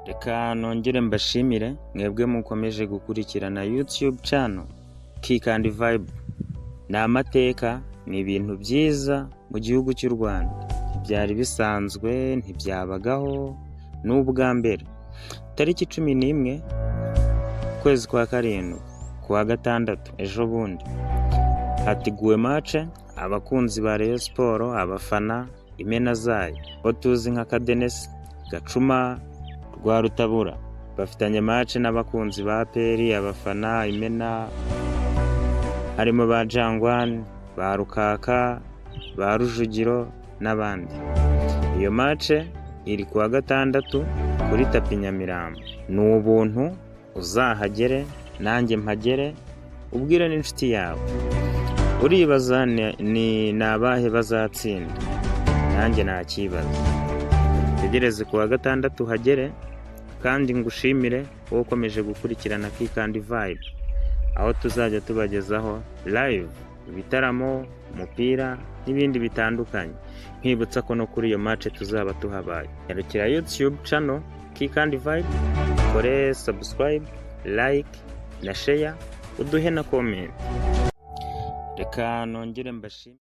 Reka nongere mbashimire mwebwe mukomeje gukurikirana YouTube channel Kick and Vibe. Ni amateka, ni ibintu byiza mu gihugu cy'u Rwanda. Byari bisanzwe, ntibyabagaho n'ubwa mbere. Tariki 11 kwezi kwa karindwi kuwa gatandatu ejo bundi hateguwe match abakunzi ba Rayon Sport, abafana imena zayo bo tuzi nka Kadenesi, Gacuma, rwa Rutabura bafitanye match n'abakunzi ba APR, abafana imena harimo ba Jangwan, ba Rukaka, ba Rujugiro n'abandi. Iyo match iri kuwa gatandatu kuri tapi Nyamirambo. Ni ubuntu, uzahagere nanjye mpagere ubwire n'inshuti yawe. Uribaza ni nabahe bazatsinda, nanjye nakibaza. Tegereze kuwa gatandatu hagere kandi ngushimire wowe ukomeje gukurikirana Kick and Vibe, aho tuzajya tubagezaho live ibitaramo, umupira n'ibindi bitandukanye. Nkibutsa ko no kuri iyo match tuzaba tuhabaye. Yarukira YouTube channel Kick and Vibe, kore subscribe, like na share, uduhe na comment. Reka nongere mbashimire.